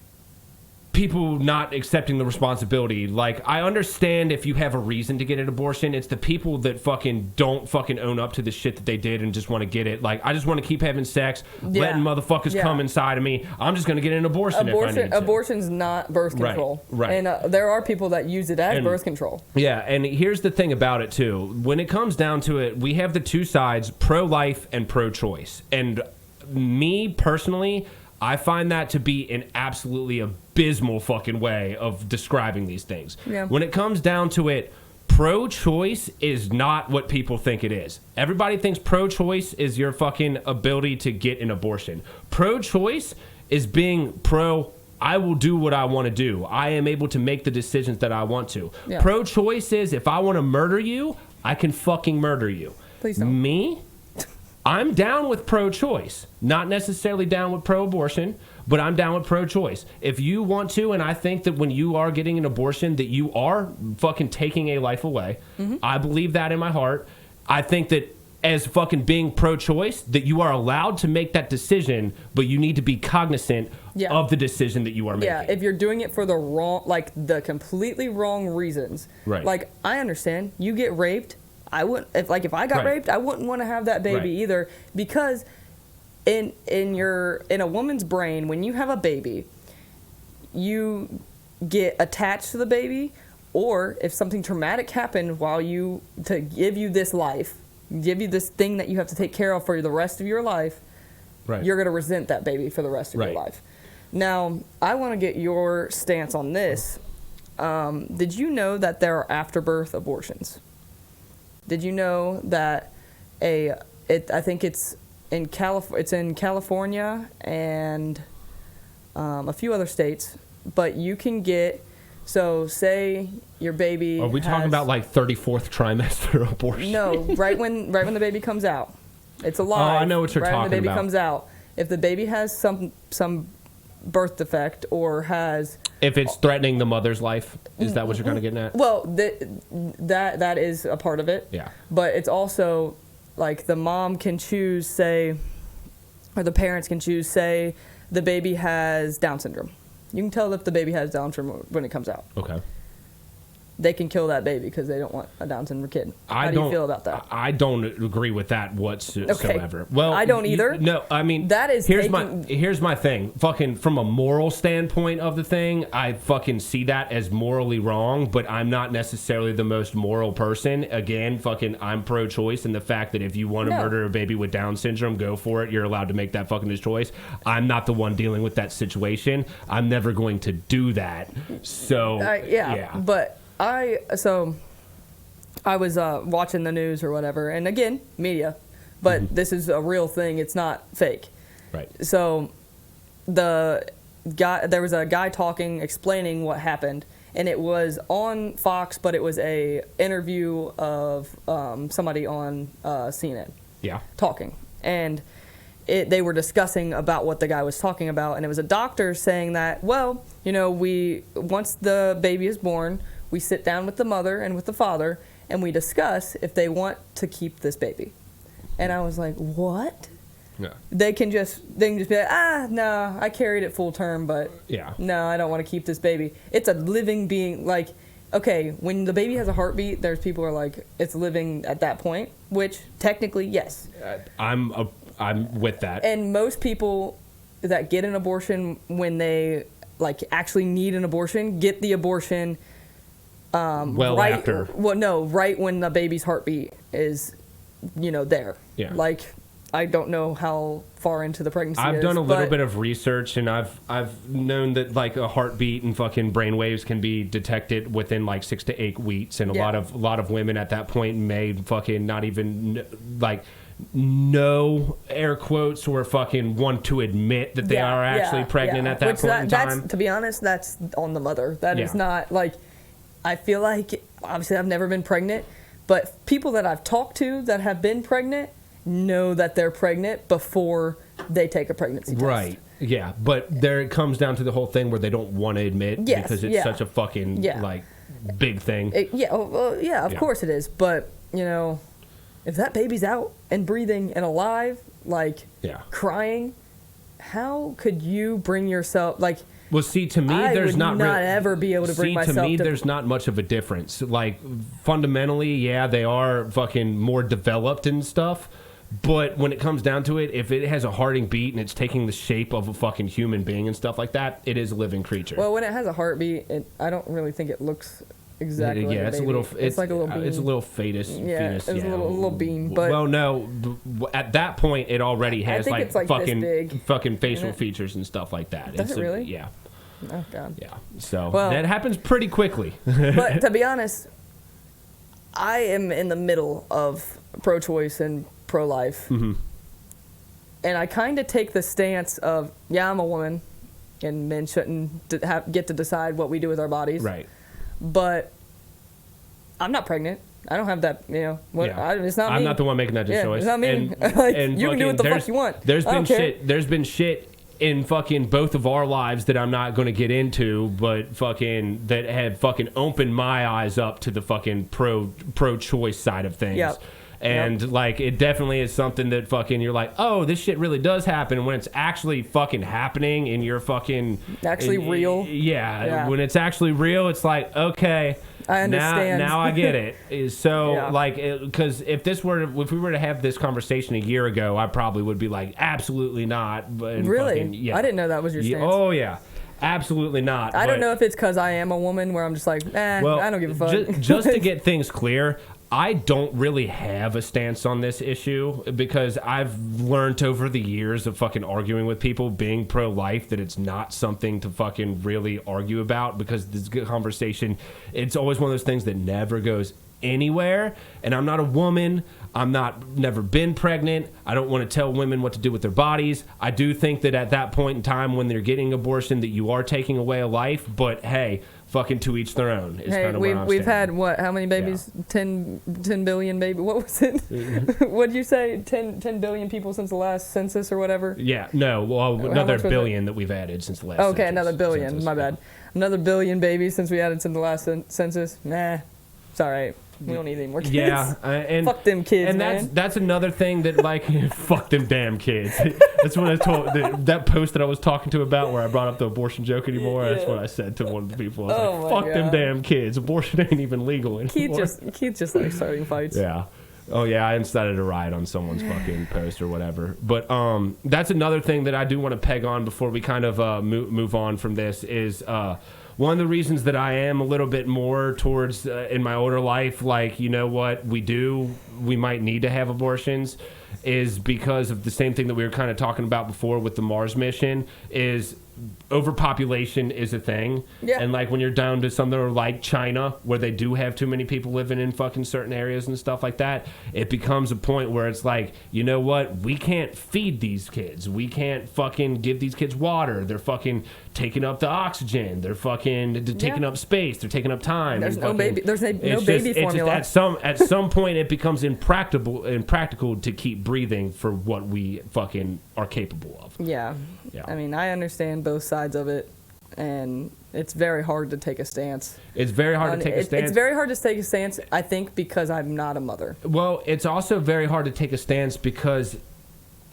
people not accepting the responsibility. Like, I understand if you have a reason to get an abortion. It's the people that fucking don't fucking own up to the shit that they did and just want to get it. Like, I just want to keep having sex, letting motherfuckers come inside of me. I'm just going to get an abortion if I need to. Abortion's not birth control. Right. And there are people that use it as birth control. Yeah, and here's the thing about it, too. When it comes down to it, we have the two sides, pro-life and pro-choice. And me personally, I find that to be an absolutely abysmal fucking way of describing these things. Yeah. When it comes down to it, pro-choice is not what people think it is. Everybody thinks pro-choice is your fucking ability to get an abortion. Pro-choice is being I will do what I want to do. I am able to make the decisions that I want to. Yeah. Pro-choice is if I want to murder you, I can fucking murder you. Please don't. Me? I'm down with pro-choice, not necessarily down with pro-abortion, but I'm down with pro-choice. If you want to, and I think that when you are getting an abortion, that you are fucking taking a life away. I believe that in my heart. I think that as fucking being pro-choice, that you are allowed to make that decision, but you need to be cognizant of the decision that you are making. Yeah, if you're doing it for the wrong, like the completely wrong reasons. Right. Like, I understand. You get raped. I wouldn't, if I got raped, I wouldn't want to have that baby either, because in a woman's brain, when you have a baby, you get attached to the baby, or if something traumatic happened to give you this life, give you this thing that you have to take care of for the rest of your life, you're going to resent that baby for the rest of your life. Now, I want to get your stance on this. Did you know that there are afterbirth abortions? Did you know that I think it's in California and a few other states, but you can get, so say your baby Are we talking about like 34th trimester abortion? No, right when the baby comes out. It's alive. Oh, I know what you're talking about. Right when the baby comes out. If the baby has some birth defect or has... If it's threatening the mother's life, is that what you're kind of getting at? Well, that is a part of it. Yeah. But it's also like the mom can choose, say, or the parents can choose, say, the baby has Down syndrome. You can tell if the baby has Down syndrome when it comes out. Okay. They can kill that baby because they don't want a Down syndrome kid. How do you feel about that? I don't agree with that whatsoever. Okay. Well, I don't either. No, I mean, that is here's my thing. Fucking from a moral standpoint of the thing, I fucking see that as morally wrong, but I'm not necessarily the most moral person. Again, fucking I'm pro-choice, and the fact that if you want to murder a baby with Down syndrome, go for it. You're allowed to make that fucking choice. I'm not the one dealing with that situation. I'm never going to do that. So yeah. But I was watching the news or whatever, and again, media, but this is a real thing. It's not fake. Right. So there was a guy explaining what happened, and it was on Fox, but it was a interview of somebody on CNN. Yeah. Talking, and they were discussing about what the guy was talking about, and it was a doctor saying that, well, once the baby is born, we sit down with the mother and with the father, and we discuss if they want to keep this baby. And I was like, what? Yeah. They can just be like, no, I carried it full term, but no, I don't want to keep this baby. It's a living being. Like, okay, when the baby has a heartbeat, there's people who are like, it's living at that point, which technically, yes. I'm with that. And most people that get an abortion when they like actually need an abortion get the abortion after. Well, no, right when the baby's heartbeat is, there. Yeah. Like, I don't know how far into the pregnancy I've done a little bit of research, and I've known that like a heartbeat and fucking brainwaves can be detected within like 6 to 8 weeks, and a lot of women at that point may fucking not even like no air quotes or fucking want to admit that they are actually pregnant at that point in time. To be honest, that's on the mother. That is not like. I feel like, obviously I've never been pregnant, but people that I've talked to that have been pregnant know that they're pregnant before they take a pregnancy test. Right. Yeah. But there it comes down to the whole thing where they don't want to admit because it's such a fucking like big thing. Of course it is. But, if that baby's out and breathing and alive, like crying, how could you bring yourself, like... Well, see, to me, there's not ever be able to bring myself to me, there's not much of a difference. Like, fundamentally, they are fucking more developed and stuff. But when it comes down to it, if it has a hearting beat and it's taking the shape of a fucking human being and stuff like that, it is a living creature. Well, when it has a heartbeat, I don't really think it looks exactly like a baby. It's like a little bean. It's a little fetus. Yeah, it's a little bean. But well, no, at that point, it already has like fucking facial features and stuff like that. Does it really? Yeah. Oh, God. Yeah. So that happens pretty quickly. But to be honest, I am in the middle of pro-choice and pro-life. Mm-hmm. And I kind of take the stance of, I'm a woman, and men shouldn't get to decide what we do with our bodies. Right. But I'm not pregnant. I don't have that, you know. It's not me. I'm not the one making that choice. It's not me. And you can do what the fuck you want. There's been shit in fucking both of our lives that I'm not going to get into, but fucking that have fucking opened my eyes up to the fucking pro-choice side of things. Yep. And like, it definitely is something that fucking you're like, oh, this shit really does happen. And when it's actually fucking happening and you're fucking real. Yeah. When it's actually real, it's like, okay, I understand. Now I get it. So like, because if we were to have this conversation a year ago, I probably would be like, absolutely not. Really? I didn't know that was your stance. Oh yeah. Absolutely not. I don't know if it's because I am a woman where I'm just like, I don't give a fuck. Just to get things clear, I don't really have a stance on this issue because I've learned over the years of fucking arguing with people being pro-life that it's not something to fucking really argue about, because this conversation, it's always one of those things that never goes anywhere. And I'm not a woman. Never been pregnant. I don't want to tell women what to do with their bodies. I do think that at that point in time when they're getting abortion that you are taking away a life, but hey, fucking to each their own is kind of where I'm we've standing. had how many babies? 10 billion babies. What was it? What'd you say? 10 billion people since the last census or whatever? Yeah, no, well, another billion that we've added since the last census. Okay, another billion. Census. My bad. Another billion babies since we added since the last census. Nah, it's all right. We don't need any more kids. Yeah, and fuck them kids, and man. that's another thing that like fuck them damn kids. That's what I told that post that I was talking to about where I brought up the abortion joke anymore. Yeah. That's what I said to one of the people. I was like, fuck them damn kids. Abortion ain't even legal anymore. Keith just like starting fights. Yeah. Oh yeah, I incited a riot on someone's fucking post or whatever. But that's another thing that I do want to peg on before we kind of move on from this is. One of the reasons that I am a little bit more towards in my older life, like, you know what, we might need to have abortions, is because of the same thing that we were kind of talking about before with the Mars mission, is overpopulation is a thing. Yeah. And like when you're down to something like China, where they do have too many people living in fucking certain areas and stuff like that, it becomes a point where it's like, you know what, we can't feed these kids. We can't fucking give these kids water. They're fucking taking up the oxygen. They're fucking taking up space. They're taking up time. There's no fucking, baby. There's no baby formula. At some point, it becomes impractical to keep breathing for what we fucking are capable of. Yeah. I mean, I understand both sides of it, and it's very hard to take a stance. It's very hard to take a stance. It's very hard to take a stance, I think, because I'm not a mother. Well, it's also very hard to take a stance because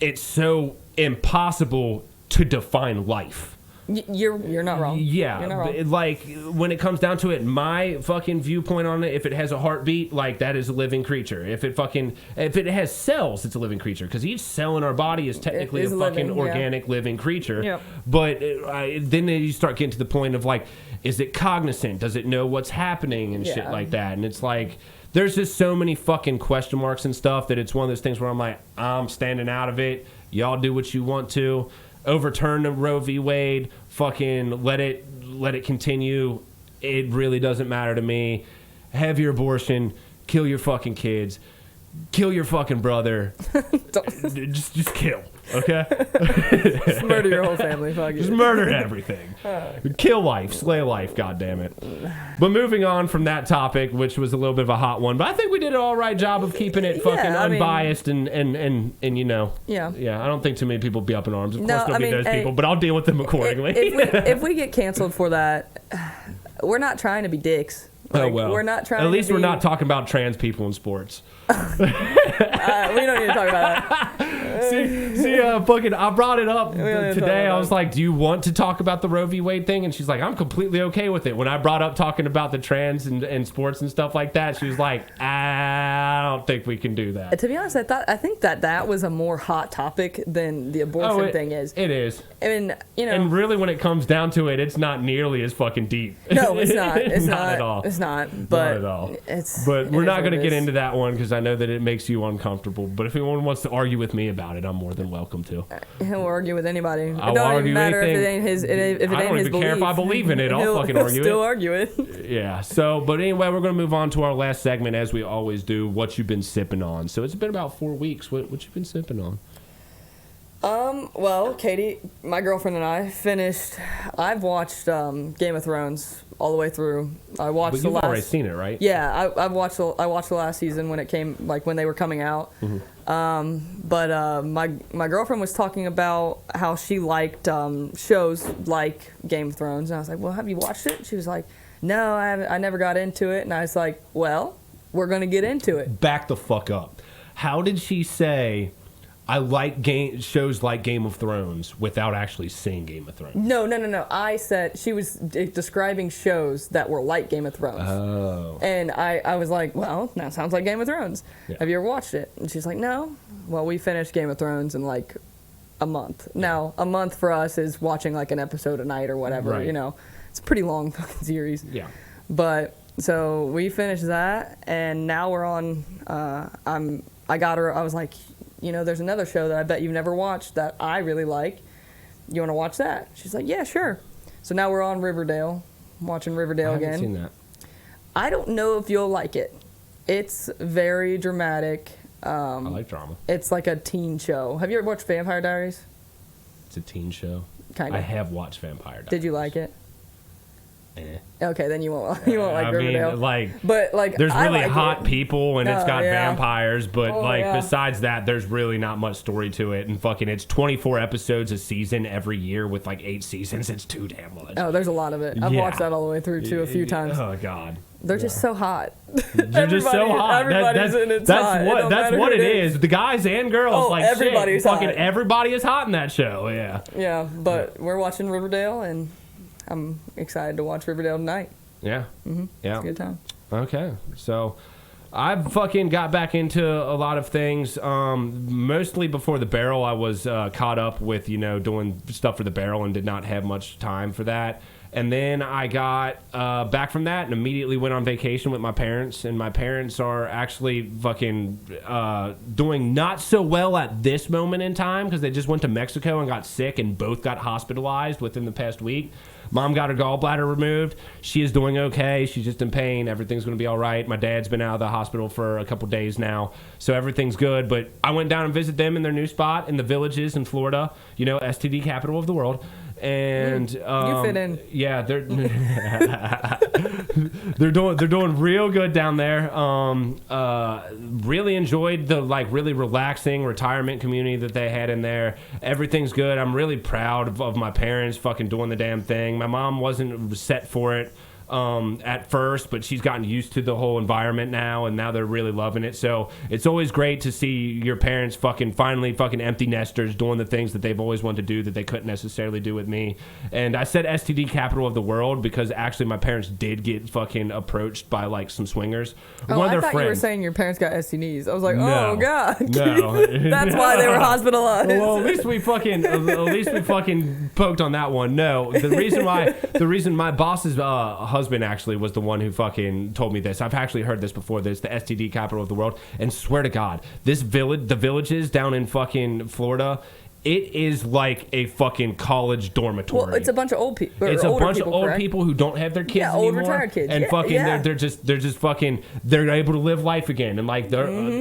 it's so impossible to define life. You're not wrong. Yeah, you're not wrong. Like when it comes down to it, my fucking viewpoint on it, if it has a heartbeat, like that is a living creature. If it has cells, it's a living creature, because each cell in our body is technically a fucking organic living creature. Yep. But then you start getting to the point of like, is it cognizant? Does it know what's happening and shit like that? And it's like, there's just so many fucking question marks and stuff that it's one of those things where I'm like, I'm standing out of it. Y'all do what you want to. Overturn the Roe v. Wade, fucking let it continue. It really doesn't matter to me. Have your abortion, kill your fucking kids, kill your fucking brother. just kill, okay? Just murder your whole family. Fuck just murder everything. Kill life, slay life, goddammit. But moving on from that topic, which was a little bit of a hot one, but I think we did an all right job of keeping it fucking unbiased and you know. Yeah. I don't think too many people be up in arms. Of course, nobody knows people, but I'll deal with them accordingly. If we get canceled for that, we're not trying to be dicks. Like, we're not trying. At least we're not talking about trans people in sports. We don't need to talk about that. See, fucking, I brought it up today. I was like, "Do you want to talk about the Roe v. Wade thing?" And she's like, "I'm completely okay with it." When I brought up talking about the trans and sports and stuff like that, she was like, "I don't think we can do that." To be honest, I think that was a more hot topic than the abortion thing is. It is. I mean, you know, and really, when it comes down to it, it's not nearly as fucking deep. No, it's not. It's not at all. It's not. But not at all. But we're not going to get into that one because I know that it makes you uncomfortable. But if anyone wants to argue with me about it, I'm more than welcome to. He'll argue with anybody. I'll it don't argue even matter anything. if it ain't his. If it ain't his I don't even care if I believe in it. I'll fucking argue it. Still argue it. Yeah. So, but anyway, we're going to move on to our last segment, as we always do. What you've been sipping on? So it's been about 4 weeks. What you been sipping on? Well, Katie, my girlfriend and I I've watched Game of Thrones all the way through. I watched but you've already seen it, right? Yeah, I watched the last season when it came, like when they were coming out. But my girlfriend was talking about how she liked shows like Game of Thrones, and I was like, well, have you watched it? She was like, no, I never got into it, and I was like, well, we're gonna get into it. Back the fuck up. How did she say I like shows like Game of Thrones without actually saying Game of Thrones? No. I said she was describing shows that were like Game of Thrones. Oh. And I was like, well, that sounds like Game of Thrones. Yeah. Have you ever watched it? And she's like, no. Well, we finished Game of Thrones in like a month. Now, a month for us is watching like an episode a night or whatever. Right. You know, it's a pretty long fucking series. Yeah. But so we finished that, and now we're on. I got her. I was like, you know, there's another show that I bet you've never watched that I really like. You want to watch that? She's like, yeah, sure. So now we're on Riverdale, watching Riverdale again. I haven't seen that. I don't know if you'll like it. It's very dramatic. I like drama. It's like a teen show. Have you ever watched Vampire Diaries? It's a teen show. Kind of. I have watched Vampire Diaries. Did you like it? Eh. Okay, then you won't like Riverdale. But there's really hot people and it's got yeah. vampires, but besides that, there's really not much story to it. And fucking, it's 24 episodes a season every year with like 8 seasons. It's too damn much. Oh, there's a lot of it. I've watched that all the way through too a few times. Oh god, they're just so hot. They're just so hot. Everybody's in it. That's what it is. The guys and girls, oh, like everybody's shit. hot. Fucking everybody is hot in that show. Yeah. Yeah, but we're watching Riverdale and I'm excited to watch Riverdale tonight. Yeah. Mm-hmm. Yeah. It's a good time. Okay. So I've fucking got back into a lot of things. Mostly before the barrel, I was caught up with, doing stuff for the barrel and did not have much time for that. And then I got back from that and immediately went on vacation with my parents. And my parents are actually fucking doing not so well at this moment in time because they just went to Mexico and got sick and both got hospitalized within the past week. Mom got her gallbladder removed. She is doing okay. She's just in pain. Everything's going to be all right. My dad's been out of the hospital for a couple days now, so everything's good. But I went down and visited them in their new spot in the Villages in Florida, STD capital of the world. And you fit in. Yeah, they're they're doing real good down there. Really enjoyed the really relaxing retirement community that they had in there. Everything's good. I'm really proud of my parents fucking doing the damn thing. My mom wasn't set for it at first, but she's gotten used to the whole environment now, and now they're really loving it. So it's always great to see your parents finally empty nesters doing the things that they've always wanted to do that they couldn't necessarily do with me. And I said STD capital of the world because actually my parents did get fucking approched by some swingers. Oh, One of I their thought friends. You were saying your parents got STDs. I was like, no, oh god, no, that's why they were hospitalized. Well, at least we fucking poked on that one. No, the reason my boss's husband actually was the one who fucking told me this. I've actually heard this before. There's the STD capital of the world, and swear to God, the Villages down in fucking Florida, it is like a fucking college dormitory. Well, it's a bunch of old people. It's a bunch of old people who don't have their kids anymore. Old retired kids. And they're just fucking, they're able to live life again. And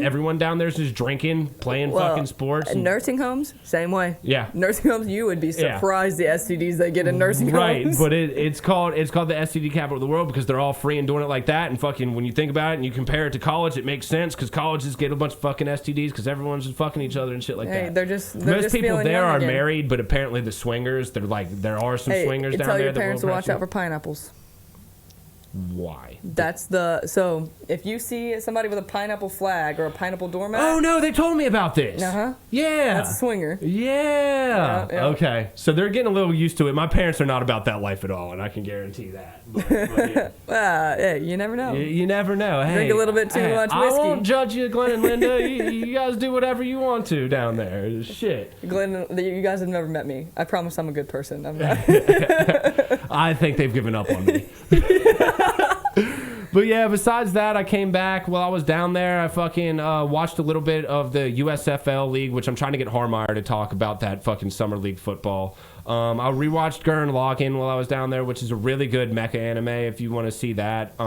everyone down there's just drinking, playing fucking sports. Nursing homes, same way. Yeah. Nursing homes, you would be surprised the STDs they get in nursing right, homes. But it's called the STD capital of the world because they're all free and doing it like that. And fucking, when you think about it and you compare it to college, it makes sense because colleges get a bunch of fucking STDs because everyone's just fucking each other and shit like that. Most people there are married, but apparently the swingers, there are some swingers down there. Tell your parents to watch out for pineapples. Why? So if you see somebody with a pineapple flag or a pineapple doormat. Oh no, they told me about this. Uh-huh. Yeah. That's a swinger. Yeah. Okay. So they're getting a little used to it. My parents are not about that life at all, and I can guarantee that. But yeah. Hey, you never know. You never know. Hey, drink a little bit too much whiskey. I won't judge you, Glenn and Linda. you guys do whatever you want to down there. Shit. Glenn, you guys have never met me. I promise I'm a good person. I'm not. I think they've given up on me. But yeah, besides that, I came back while I was down there. I fucking watched a little bit of the USFL League, which I'm trying to get Harmeyer to talk about that fucking summer league football. I rewatched Gurren Lagann while I was down there, which is a really good mecha anime if you want to see that.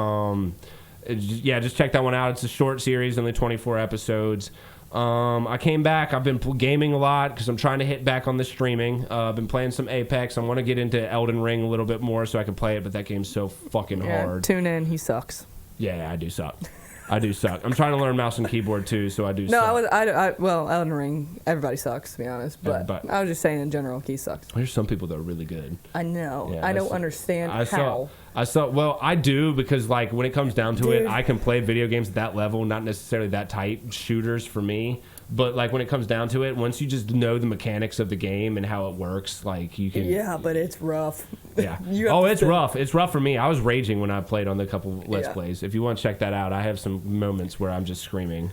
Just check that one out. It's a short series, only 24 episodes. I came back. I've been gaming a lot because I'm trying to hit back on the streaming. I've been playing some Apex. I want to get into Elden Ring a little bit more so I can play it, but that game's so fucking hard. Tune in. He sucks. Yeah, I do suck. I do suck. I'm trying to learn mouse and keyboard too, so I do suck. Well, Elden Ring, everybody sucks, to be honest. But I was just saying in general, he sucks. There's some people that are really good. I know. Yeah, I don't understand how. Well, I do because, like, when it comes down to it, I can play video games at that level, not necessarily that tight shooters for me. But, like, when it comes down to it, once you just know the mechanics of the game and how it works, like, you can... Yeah, but it's rough. Yeah. It's rough. It's rough for me. I was raging when I played on the couple Let's Plays. If you want to check that out, I have some moments where I'm just screaming.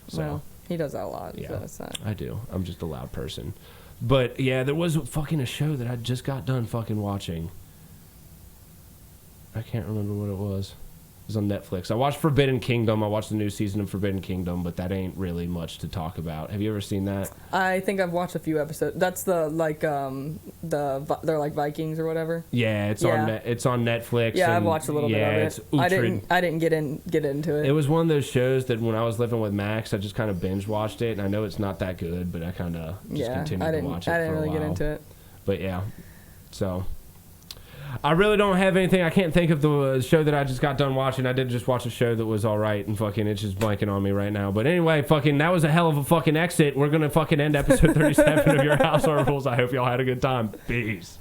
So, well, he does that a lot. Yeah, so I do. I'm just a loud person. But, yeah, there was fucking a show that I just got done fucking watching. I can't remember what it was. It was on Netflix. I watched Forbidden Kingdom. I watched the new season of Forbidden Kingdom, but that ain't really much to talk about. Have you ever seen that? I think I've watched a few episodes. That's the like they're like Vikings or whatever. Yeah, it's on Netflix. Yeah, I've watched a little bit of it. I didn't get into it. It was one of those shows that when I was living with Max, I just kind of binge watched it, and I know it's not that good, but I kind of just continued to watch it. I didn't really get into it. But yeah, so. I really don't have anything. I can't think of the show that I just got done watching. I did just watch a show that was all right, and fucking it's just blanking on me right now. But anyway, fucking that was a hell of a fucking exit. We're gonna fucking end episode 37 of Your House Our Rules. I hope y'all had a good time. Peace.